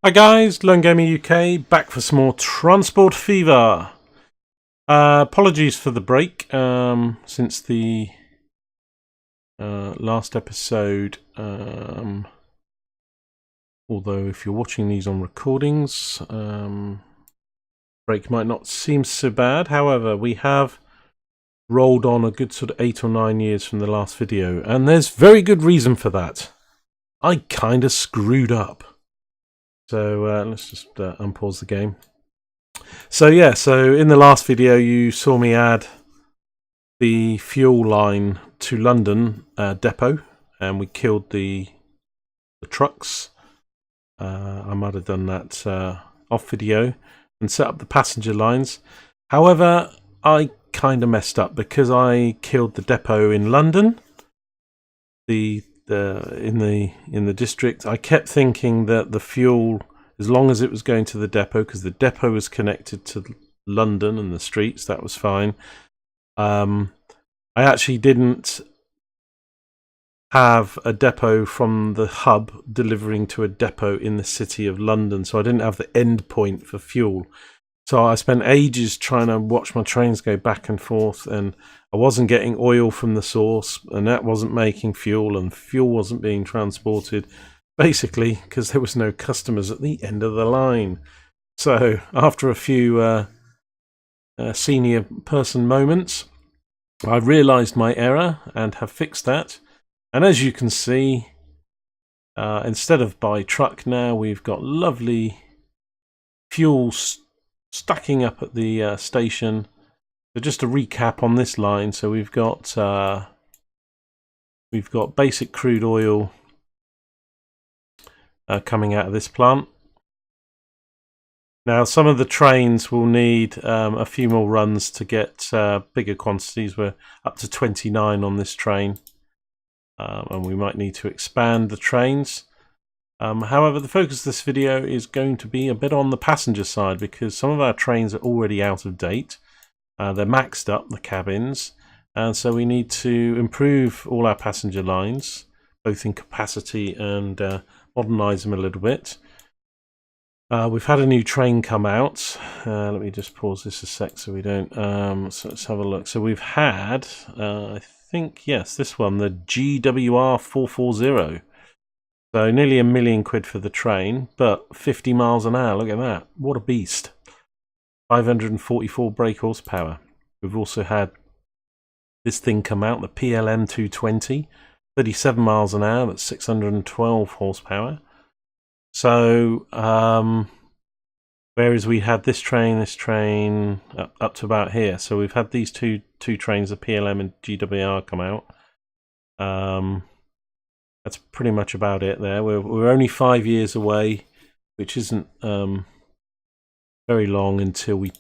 Hi guys, Lone Gamer UK, back for some more Transport Fever. Apologies for the break since the last episode. Although if you're watching these on recordings, break might not seem so bad. However, we have rolled on a good sort of 8 or 9 years from the last video, and there's very good reason for that. I kind of screwed up. So let's just unpause the game. So in the last video you saw me add the fuel line to London depot, and we killed the trucks. I might have done that off video and set up the passenger lines. However, I kind of messed up because I killed the depot in London. In the district, I kept thinking that the fuel, as long as it was going to the depot, because the depot was connected to London and the streets, that was fine. I actually didn't have a depot from the hub delivering to a depot in the city of London, so I didn't have the end point for fuel. So I spent ages trying to watch my trains go back and forth, and I wasn't getting oil from the source, and that wasn't making fuel, and fuel wasn't being transported, basically because there was no customers at the end of the line. So after a few senior person moments, I realised my error and have fixed that. And as you can see, instead of by truck now, we've got lovely fuel stacking up at the station. So just to recap on this line, so we've got basic crude oil coming out of this plant. Now some of the trains will need a few more runs to get bigger quantities. We're up to 29 on this train, and we might need to expand the trains. However, the focus of this video is going to be a bit on the passenger side, because some of our trains are already out of date. They're maxed up, the cabins, and so we need to improve all our passenger lines, both in capacity and modernise them a little bit. We've had a new train come out. Let me just pause this a sec so we don't... so let's have a look. So we've had, I think, yes, this one, the GWR 440. So nearly £1 million for the train, but 50 miles an hour. Look at that. What a beast. 544 brake horsepower. We've also had this thing come out, the PLM 220. 37 miles an hour, that's 612 horsepower. So, whereas we had this train up to about here. So we've had these two trains, the PLM and GWR, come out. That's pretty much about it there. We're only 5 years away, which isn't very long until we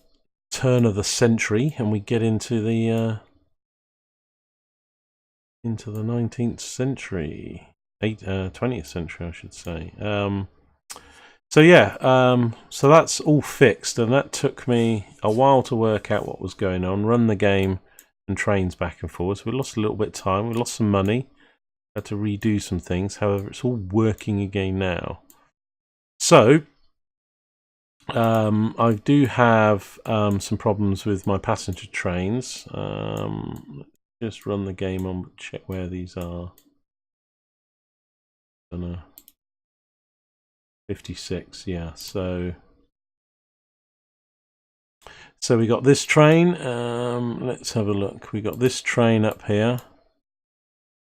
turn of the century and we get into the 19th century, 20th century, I should say. So that's all fixed, and that took me a while to work out what was going on, run the game and trains back and forth. So we lost a little bit of time, we lost some money, had to redo some things. However, it's all working again now. So I do have some problems with my passenger trains. Just run the game on, check where these are. 56, yeah. So we got this train. Let's have a look. We got this train up here,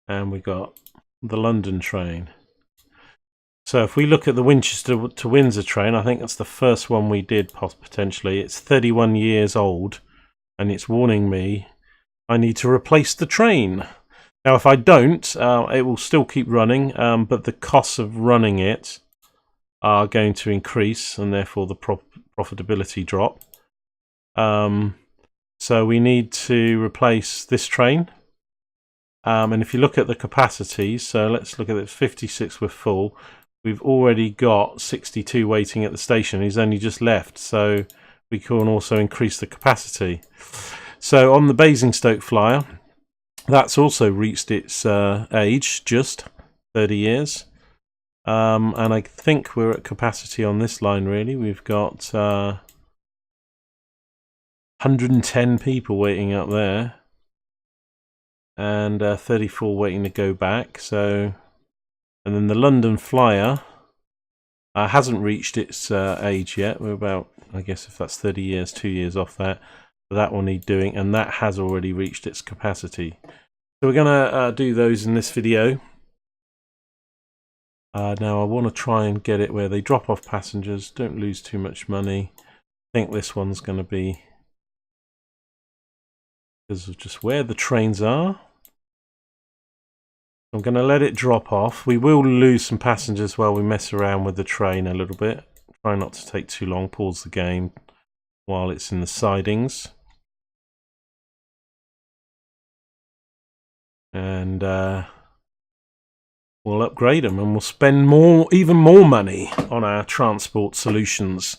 and we got the London train. So if we look at the Winchester to Windsor train, I think that's the first one we did potentially. It's 31 years old, and it's warning me I need to replace the train. Now if I don't, it will still keep running, but the costs of running it are going to increase, and therefore the profitability drop. So we need to replace this train. And if you look at the capacities, so let's look at it, 56 were full. We've already got 62 waiting at the station. He's only just left, so we can also increase the capacity. So on the Basingstoke Flyer, that's also reached its age, just 30 years. And I think we're at capacity on this line, really. We've got 110 people waiting up there, and 34 waiting to go back. So, and then the London Flyer hasn't reached its age yet. We're about, I guess if that's 30 years, 2 years off that. But that will need doing, and that has already reached its capacity. So we're going to do those in this video. Now I want to try and get it where they drop off passengers, don't lose too much money. I think this one's going to be because of just where the trains are. I'm going to let it drop off. We will lose some passengers while we mess around with the train a little bit. Try not to take too long, pause the game while it's in the sidings. And we'll upgrade them, and we'll spend even more money on our transport solutions.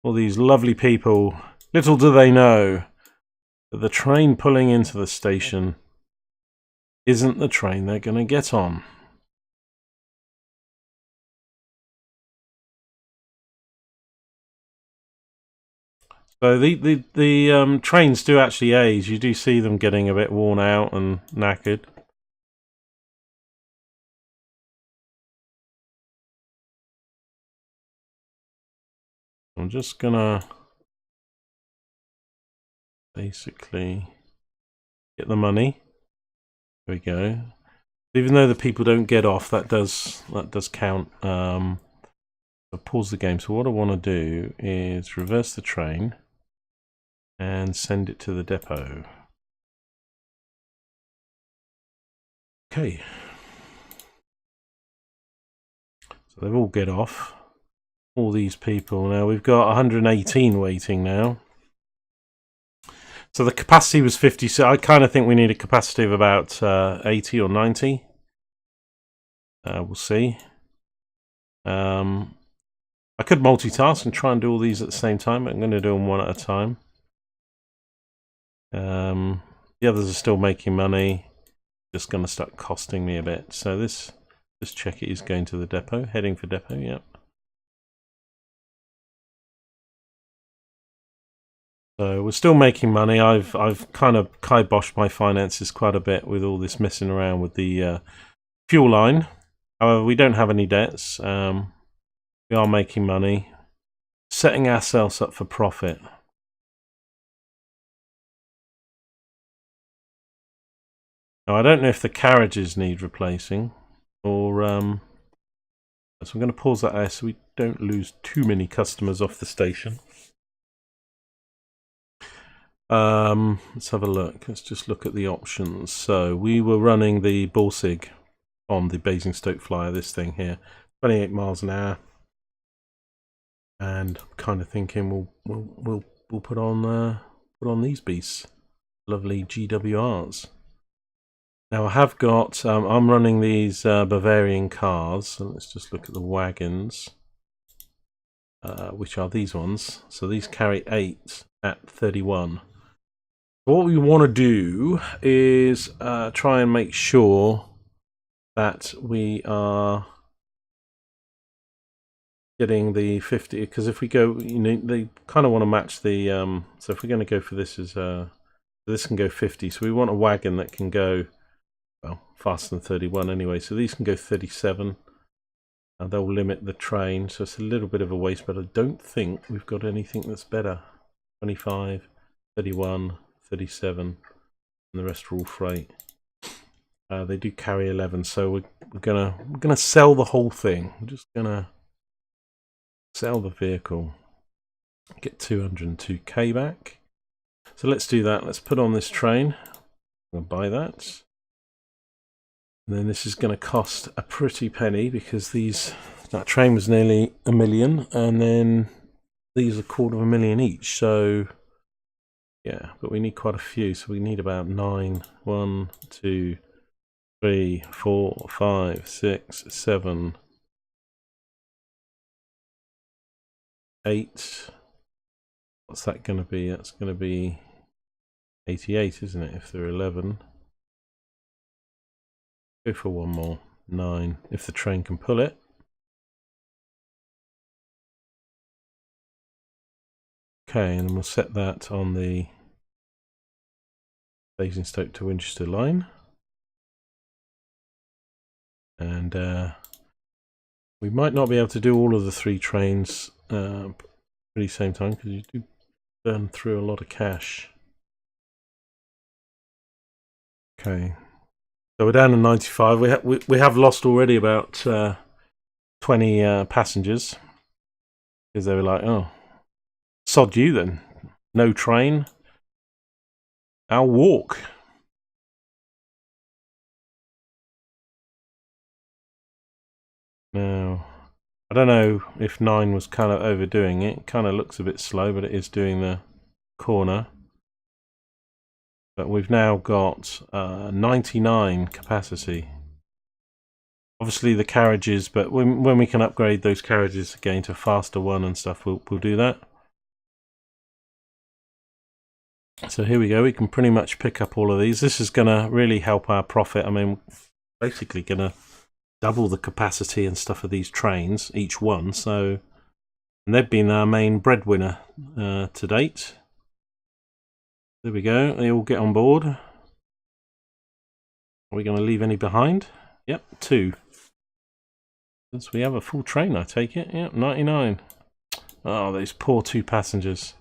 All these lovely people, little do they know that the train pulling into the station isn't the train they're going to get on. So the trains do actually age. You do see them getting a bit worn out and knackered. I'm just gonna basically get the money. There we go. Even though the people don't get off, that does count. I'll pause the game. So what I want to do is reverse the train and send it to the depot. Okay. So they've all get off. All these people. Now we've got 118 waiting now. So the capacity was 50. So I kind of think we need a capacity of about 80 or 90. We'll see. I could multitask and try and do all these at the same time, but I'm going to do them one at a time. The others are still making money. Just going to start costing me a bit. So this check it is going to the depot, heading for depot. Yep. So we're still making money. I've kind of kiboshed my finances quite a bit with all this messing around with the fuel line. However, we don't have any debts. We are making money, setting ourselves up for profit. Now I don't know if the carriages need replacing, or so I'm going to pause that there so we don't lose too many customers off the station. Let's have a look. Let's just look at the options. So we were running the Borsig on the Basingstoke Flyer, this thing here, 28 miles an hour, and I'm kind of thinking we'll put on these beasts, lovely GWRs. Now I have got I'm running these Bavarian cars, so let's just look at the wagons, which are these ones. So these carry 8 at 31. What we want to do is try and make sure that we are getting the 50, because if we go, you know, they kind of want to match the so if we're going to go for this as this can go 50, so we want a wagon that can go, well, faster than 31 anyway, so these can go 37. They'll limit the train, so it's a little bit of a waste, but I don't think we've got anything that's better. 25, 31, 37, and the rest are all freight. They do carry 11, so we're gonna sell the whole thing. We're just gonna sell the vehicle, get 202k back. So let's do that. Let's put on this train. We'll buy that. And then this is going to cost a pretty penny, because that train was nearly $1 million, and then these are $250,000 each. So yeah, but we need quite a few. So we need about 9. 1, 2, 3, 4, 5, 6, 7, 8. What's that going to be? That's going to be 88, isn't it? If they're 11. Go for one more. 9 if the train can pull it. Okay, and we'll set that on the Basingstoke to Winchester line. And we might not be able to do all of the 3 trains at the same time, because you do burn through a lot of cash. Okay, so we're down to 95. We have lost already about 20 passengers, because they were like, oh, sod you then, no train, I'll walk. Now, I don't know if 9 was kind of overdoing it. It kind of looks a bit slow, but it is doing the corner. But we've now got 99 capacity. Obviously the carriages, but when we can upgrade those carriages again to a faster one and stuff, we'll do that. So here we go. We can pretty much pick up all of these. This is going to really help our profit. I mean, basically going to double the capacity and stuff of these trains, each one. So, and they've been our main breadwinner to date. There we go. They all get on board. Are we going to leave any behind? Yep, 2. Since we have a full train, I take it. Yep, 99. Oh, those poor 2 passengers.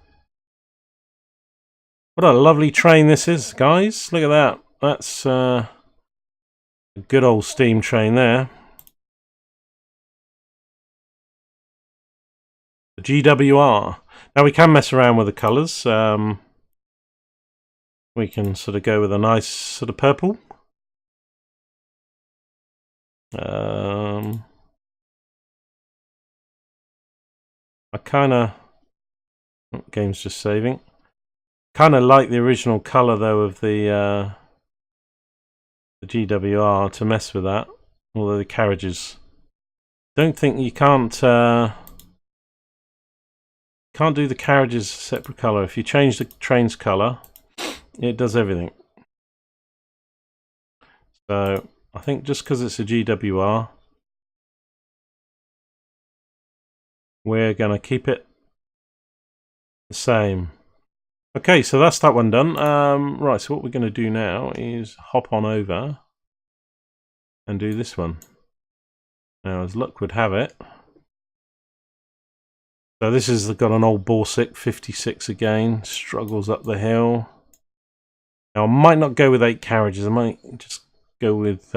What a lovely train this is, guys. Look at that. That's a good old steam train there. The GWR. Now we can mess around with the colours. We can sort of go with a nice sort of purple. I kind of... Oh, game's just saving. Kind of like the original colour though of the GWR to mess with that. Although the carriages, don't think you can't do the carriages a separate colour. If you change the train's colour, it does everything. So I think just because it's a GWR, we're going to keep it the same. Okay, so that's that one done. Right, so what we're going to do now is hop on over and do this one. Now, as luck would have it, so this has got an old Borsick 56 again, struggles up the hill. Now, I might not go with 8 carriages, I might just go with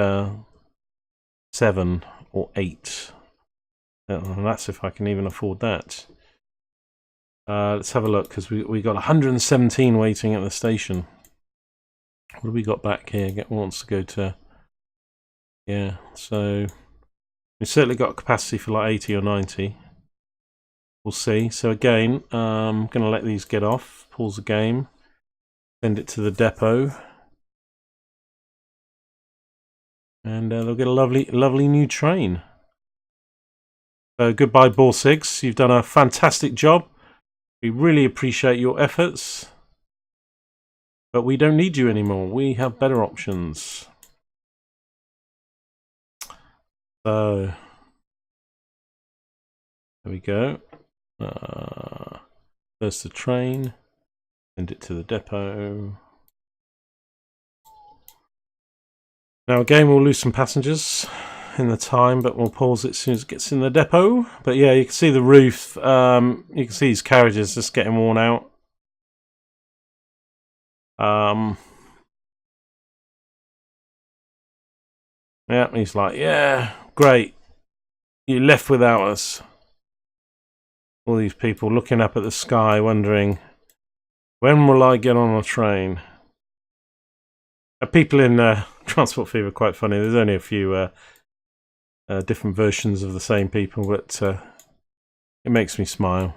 7 or 8. And that's if I can even afford that. Let's have a look, because we got 117 waiting at the station. What have we got back here? Wants to go to... Yeah, so... We've certainly got capacity for like 80 or 90. We'll see. So again, I'm going to let these get off. Pause the game. Send it to the depot. And they'll get a lovely new train. So goodbye, Borsigs. You've done a fantastic job. We really appreciate your efforts, but we don't need you anymore. We have better options. So there we go. First the train, send it to the depot. Now again, we'll lose some passengers in the time, but we'll pause it as soon as it gets in the depot. But yeah, you can see the roof, you can see these carriages just getting worn out. Yeah, he's like, yeah, great, you left without us. All these people looking up at the sky wondering, when will I get on a train? People in Transport Fever are quite funny. There's only a few different versions of the same people, but it makes me smile.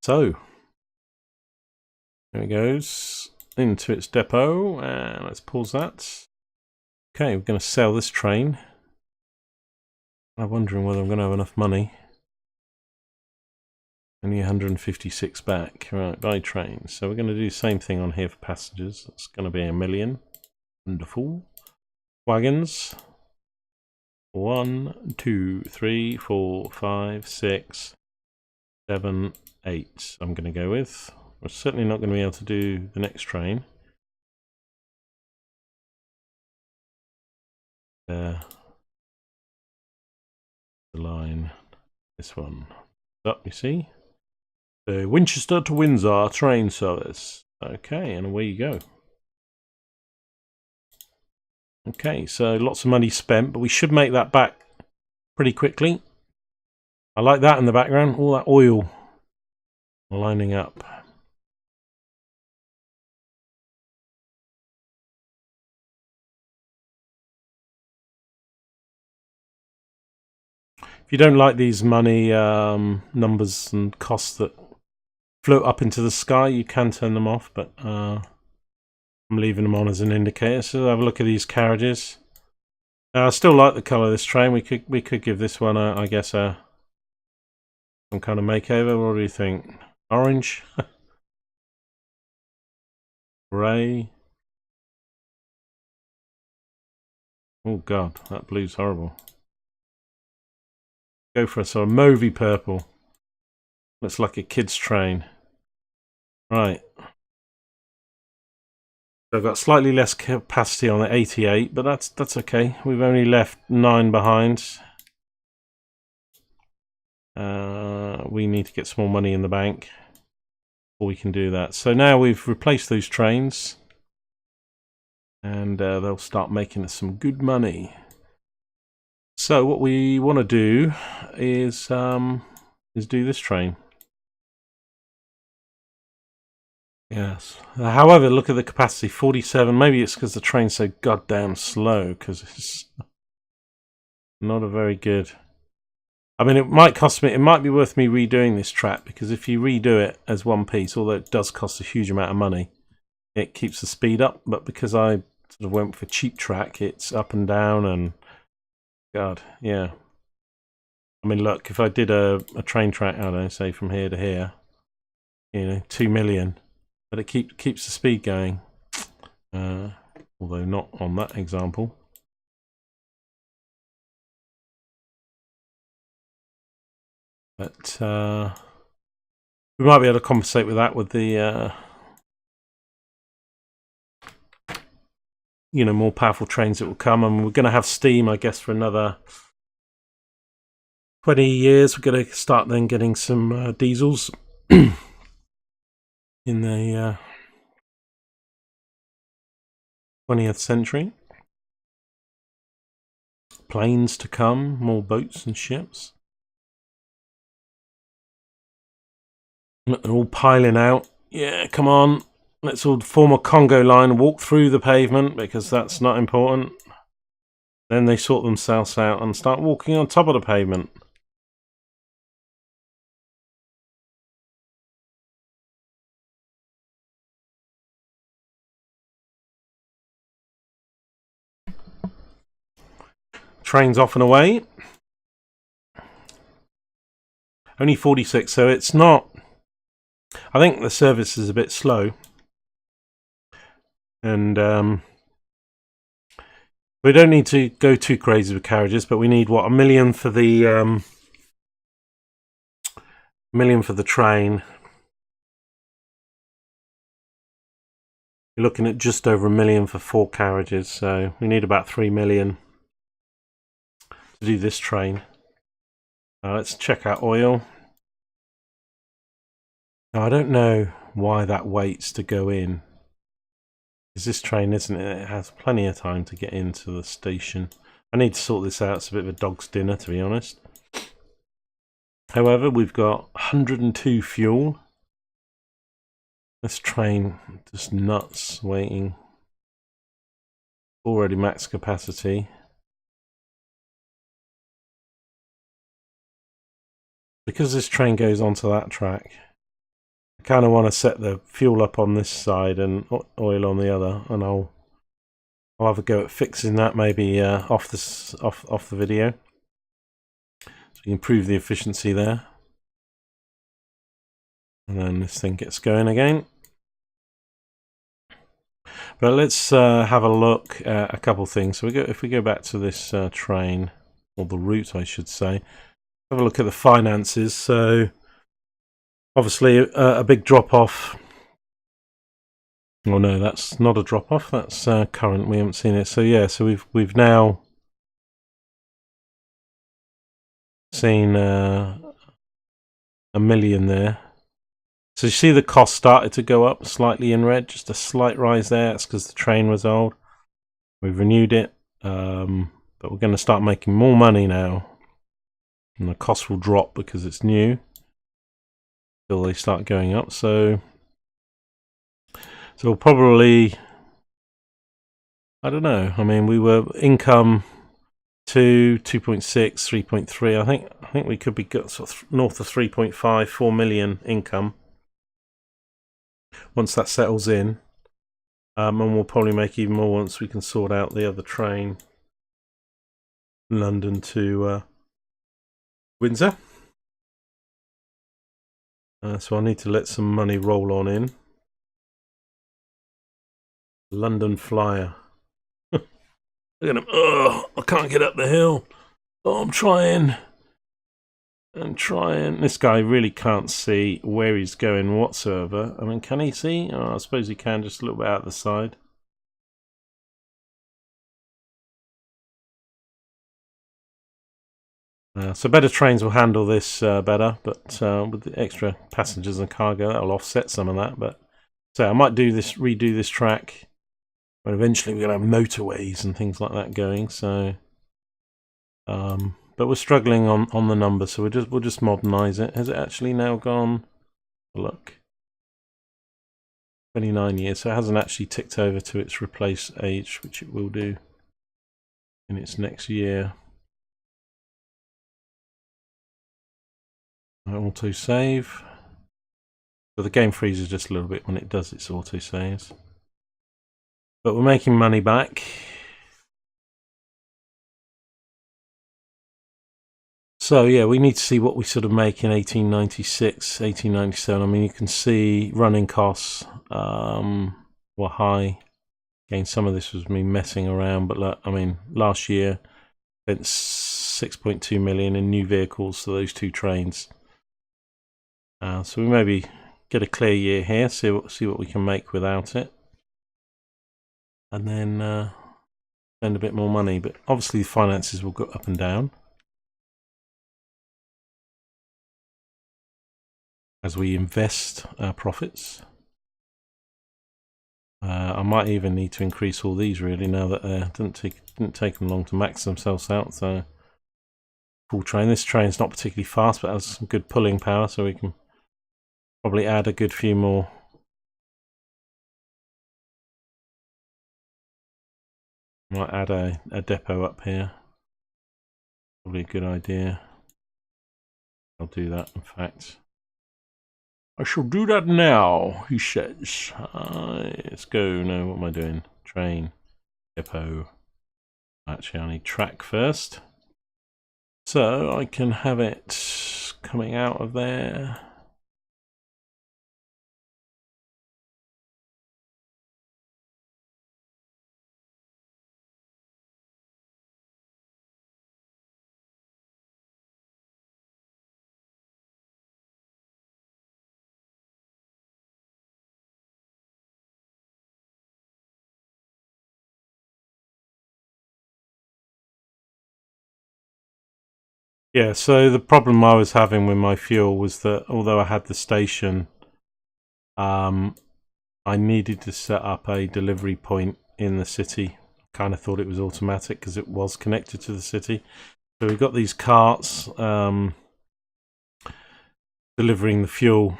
So there it goes into its depot, and let's pause that. Okay, we're going to sell this train. I'm wondering whether I'm going to have enough money. Only 156 back. Right, buy trains. So we're going to do the same thing on here for passengers. It's going to be 1 million. Wonderful. Wagons. 1, 2, 3, 4, 5, 6, 7, 8. I'm going to go with. We're certainly not going to be able to do the next train. The line. This one. Up, you see? The Winchester to Windsor train service. Okay, and away you go. Okay, so lots of money spent, but we should make that back pretty quickly. I like that in the background, all that oil lining up. If you don't like these money numbers and costs that float up into the sky, you can turn them off, but I'm leaving them on as an indicator. So have a look at these carriages. I still like the colour of this train. We could give this one I guess some kind of makeover. What do you think? Orange, grey. Oh god, that blue's horrible. Go for a sort of mauvey purple. Looks like a kid's train. Right. So I've got slightly less capacity on the 88, but that's okay. We've only left 9 behind. We need to get some more money in the bank before we can do that. So now we've replaced those trains, and they'll start making us some good money. So what we want to do is do this train. Yes. However, look at the capacity, 47. Maybe it's because the train's so goddamn slow, because it's not a very good... I mean, it might cost me... It might be worth me redoing this track, because if you redo it as one piece, although it does cost a huge amount of money, it keeps the speed up. But because I sort of went for cheap track, it's up and down, and... God, yeah. I mean, look, if I did a train track, I don't know, say from here to here, you know, 2 million... But it keeps the speed going, although not on that example. But we might be able to compensate with that with the you know, more powerful trains that will come, and we're going to have steam, I guess, for another 20 years. We're going to start then getting some diesels. In the 20th century. Planes to come, more boats and ships. Look, they're all piling out. Yeah, come on. Let's all form a Congo line, walk through the pavement, because that's not important. Then they sort themselves out and start walking on top of the pavement. Train's off and away. Only 46, so it's not... I think the service is a bit slow. And we don't need to go too crazy with carriages, but we need, what, $1 million for the... $1 million for the train. You're looking at just over $1 million for 4 carriages, so we need about $3 million to do this train. Let's check out oil. Now, I don't know why that waits to go in. Because this train, isn't it? It has plenty of time to get into the station. I need to sort this out. It's a bit of a dog's dinner, to be honest. However, we've got 102 fuel. This train, just nuts, waiting. Already max capacity. Because this train goes onto that track, I kind of want to set the fuel up on this side and oil on the other, and I'll have a go at fixing that maybe off the video, so we can improve the efficiency there. And then this thing gets going again. But let's have a look at a couple of things. So if we go back to this train, or the route I should say, have a look at the finances. So obviously a big drop off. Oh no, that's not a drop off, that's current. We haven't seen it. So yeah, so we've now seen $1 million there. So you see the cost started to go up slightly in red, just a slight rise there. That's because the train was old. We've renewed it, but we're going to start making more money now, and the cost will drop because it's new till they start going up. So we'll probably, I don't know. I mean, we were income 2.6, 3.3. I think we could be sort of north of 3.5, 4 million income once that settles in. And we'll probably make even more once we can sort out the other train, London to Windsor. So I need to let some money roll on in. London Flyer. Look at him. Oh, I can't get up the hill. Oh, I'm trying. This guy really can't see where he's going whatsoever. I mean, can he see? Oh, I suppose he can, just a little bit out the side. So better trains will handle this better, but with the extra passengers and cargo, that'll offset some of that. But so I might redo this track, but eventually we're gonna have motorways and things like that going. So, but we're struggling on the numbers, so we'll just modernize it. Has it actually now gone? Look, 29 years, so it hasn't actually ticked over to its replace age, which it will do in its next year. Auto save. So the game freezes just a little bit when it does its auto saves. But we're making money back. So yeah, we need to see what we sort of make in 1896, 1897. I mean, you can see running costs were high. Again, some of this was me messing around, but I mean, last year spent 6.2 million in new vehicles to those two trains. So we maybe get a clear year here, see what we can make without it, and then spend a bit more money. But obviously the finances will go up and down as we invest our profits. I might even need to increase all these really now that didn't take them long to max themselves out. So full train. This train's not particularly fast, but has some good pulling power, so we can probably add a good few more. Might add a depot up here. Probably a good idea. I'll do that, in fact. I shall do that now, he says. Let's go. No, what am I doing? Train. Depot. Actually, I need track first. So I can have it coming out of there. Yeah, so the problem I was having with my fuel was that although I had the station, I needed to set up a delivery point in the city. Kind of thought it was automatic because it was connected to the city. So we've got these carts delivering the fuel,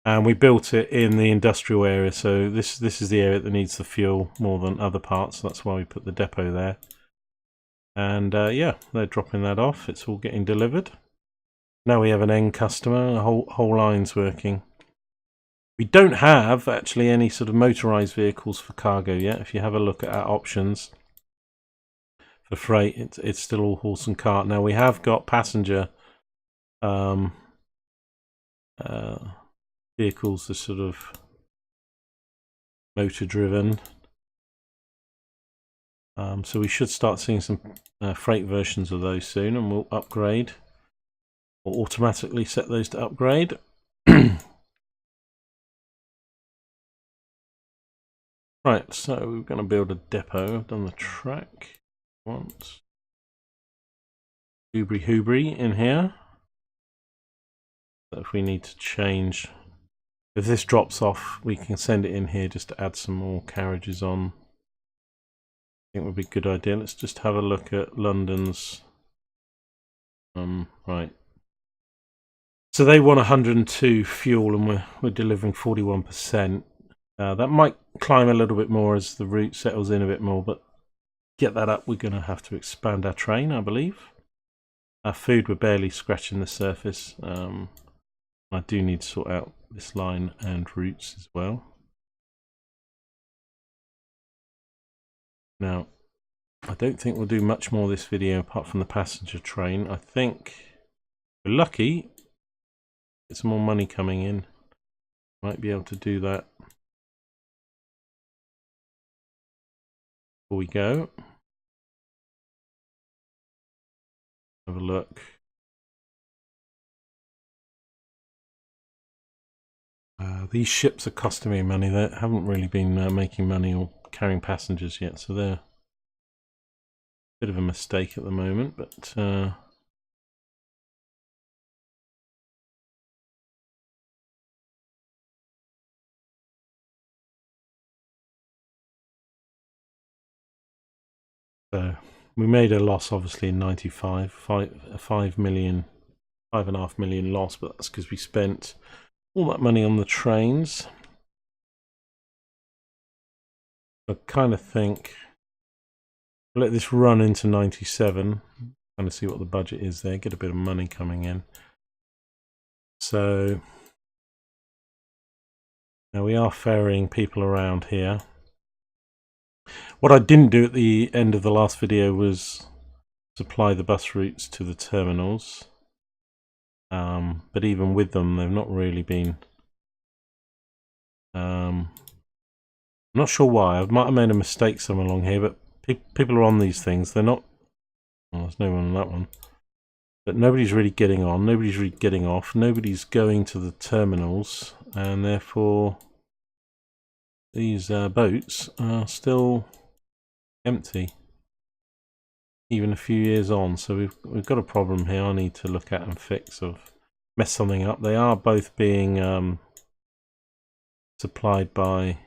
and we built it in the industrial area. So this is the area that needs the fuel more than other parts. So that's why we put the depot there. And yeah, they're dropping that off. It's all getting delivered. Now we have an end customer. The whole line's working. We don't have actually any sort of motorized vehicles for cargo yet. If you have a look at our options for freight, it's still all horse and cart. Now we have got passenger vehicles to sort of motor driven. So we should start seeing some freight versions of those soon, and we'll upgrade or automatically set those to upgrade. Right, so we're going to build a depot. I've done the track once. Hoobry in here. So if we need to change, if this drops off, we can send it in here just to add some more carriages on. I think would be a good idea. Let's just have a look at London's. Right. So they want 102 fuel, and we're delivering 41%. That might climb a little bit more as the route settles in a bit more, but get that up, we're going to have to expand our train, I believe. Our food, we're barely scratching the surface. I do need to sort out this line and routes as well. Now, I don't think we'll do much more this video apart from the passenger train. I think we're lucky. Get some more money coming in. Might be able to do that before we go. Have a look. These ships are costing me money. They haven't really been making money or carrying passengers yet, so they're a bit of a mistake at the moment, but so we made a loss obviously in 95, 5 million, 5.5 million loss, but that's because we spent all that money on the trains. I kind of think we'll let this run into 97, kind of see what the budget is there, get a bit of money coming in. So now we are ferrying people around here. What I didn't do at the end of the last video was supply the bus routes to the terminals. But even with them, they've not really been. I'm not sure why. I might have made a mistake somewhere along here, but people are on these things. They're not. Well, there's no one on that one. But nobody's really getting on. Nobody's really getting off. Nobody's going to the terminals, and therefore these boats are still empty, even a few years on. So we've got a problem here. I need to look at and fix or mess something up. They are both being supplied by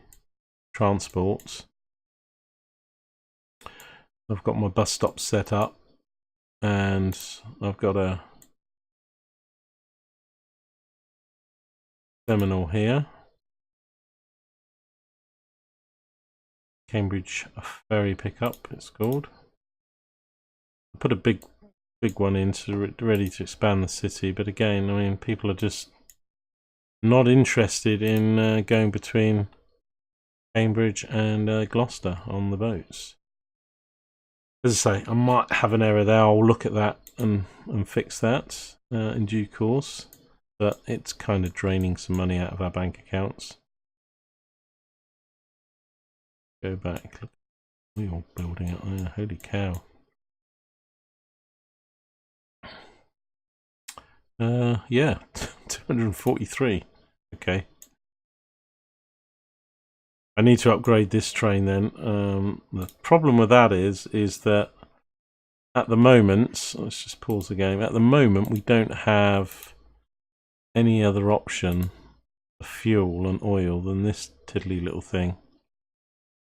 transport. I've got my bus stop set up, and I've got a terminal here. Cambridge Ferry Pickup, it's called. I put a big one in ready to expand the city, but again, I mean, people are just not interested in going between Cambridge and Gloucester on the boats. As I say, I might have an error there. I'll look at that and fix that in due course, but it's kind of draining some money out of our bank accounts. Go back. Look, we're all building it there. Holy cow. Yeah, 243. Okay. I need to upgrade this train then. The problem with that is that at the moment, let's just pause the game. At the moment, we don't have any other option for fuel and oil than this tiddly little thing.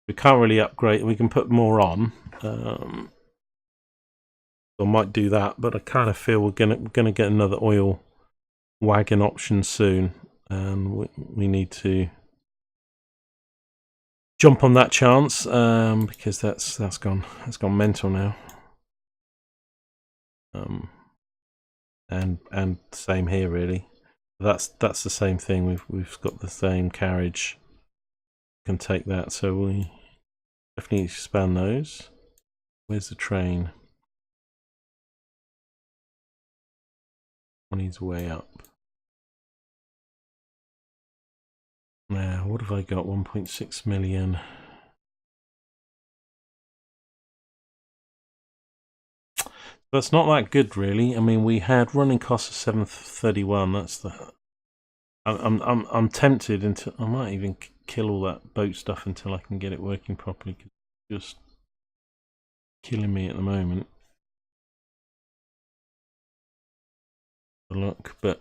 We can't really upgrade. We can put more on. I might do that, but I kind of feel we're gonna get another oil wagon option soon, and we need to jump on that chance because that's gone mental now. And same here really. That's the same thing. We've got the same carriage. Can take that, so we definitely expand those. Where's the train? On his way up. Now, what have I got? 1.6 million. That's not that good, really. I mean, we had running costs of 731. That's the. I'm tempted into. I might even kill all that boat stuff until I can get it working properly. Cause it's just killing me at the moment. Look, but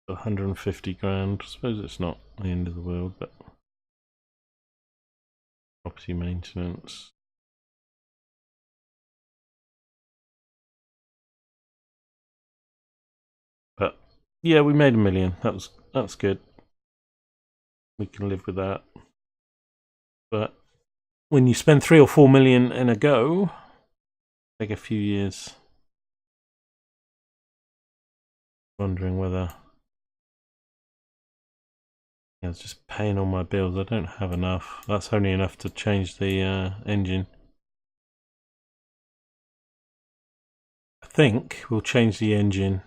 150 grand. I suppose it's not the end of the world, but property maintenance. But yeah, we made $1 million. That's good. We can live with that. But when you spend 3 or 4 million in a go, take a few years. Wondering whether I was just paying all my bills. I don't have enough. That's only enough to change the engine. I think we'll change the engine.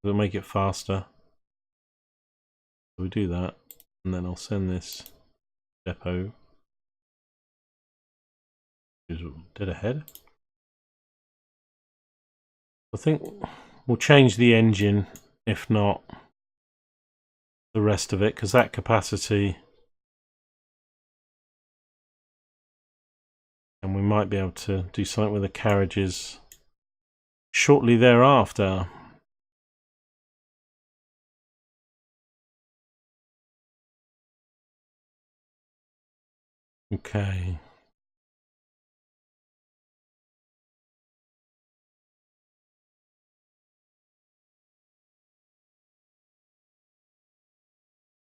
We'll make it faster. So we do that, and then I'll send this depot. Dead ahead. I think we'll change the engine, if not the rest of it, because that capacity, and we might be able to do something with the carriages shortly thereafter. Okay.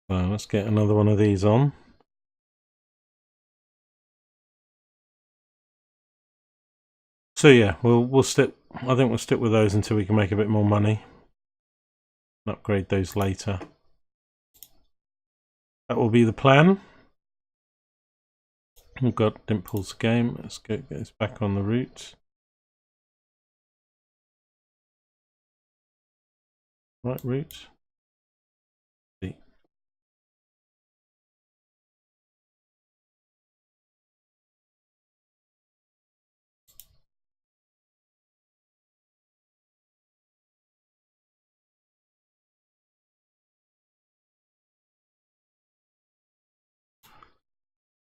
Well, let's get another one of these on. So yeah, we'll stick. I think we'll stick with those until we can make a bit more money. Upgrade those later. That will be the plan. We've got Dimple's game. Let's get this back on the route. Right route.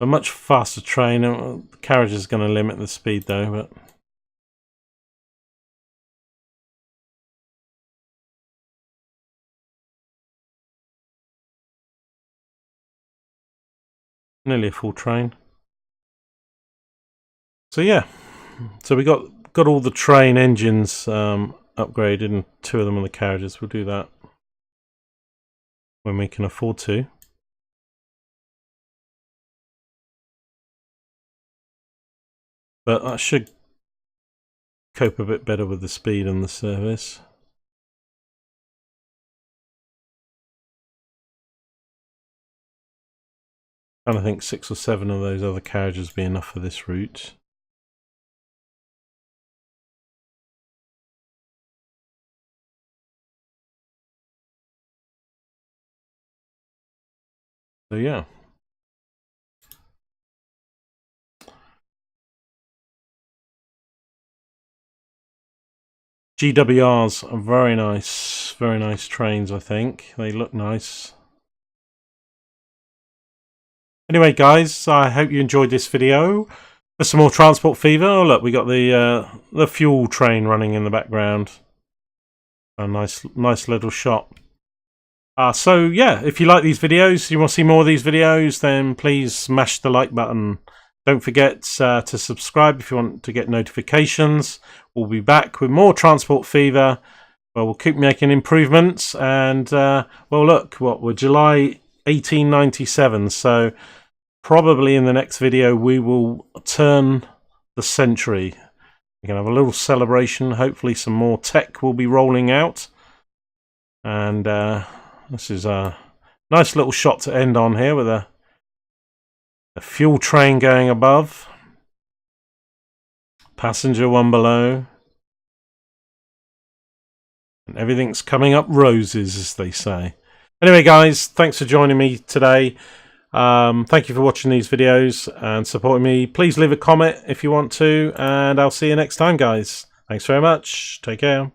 A much faster train. The carriage is going to limit the speed though, but nearly a full train. So yeah, so we got all the train engines upgraded, and 2 of them on the carriages. We'll do that when we can afford to. But that should cope a bit better with the speed and the service. And I think 6 or 7 of those other carriages will be enough for this route. So yeah. GWRs are very nice trains, I think. They look nice. Anyway, guys, I hope you enjoyed this video. There's some more Transport Fever. Oh, look, we got the fuel train running in the background. A nice little shot. So yeah, if you like these videos, you want to see more of these videos, then please smash the like button. Don't forget to subscribe if you want to get notifications. We'll be back with more Transport Fever. Well, we'll keep making improvements. And, well, look, we're July 1897. So probably in the next video, we will turn the century. We're going to have a little celebration. Hopefully some more tech will be rolling out. And this is a nice little shot to end on here with a fuel train going above. Passenger one below. Everything's coming up roses, as they say. Anyway, guys, thanks for joining me today. Thank you for watching these videos and supporting me. Please leave a comment if you want to, and I'll see you next time, guys. Thanks very much. Take care.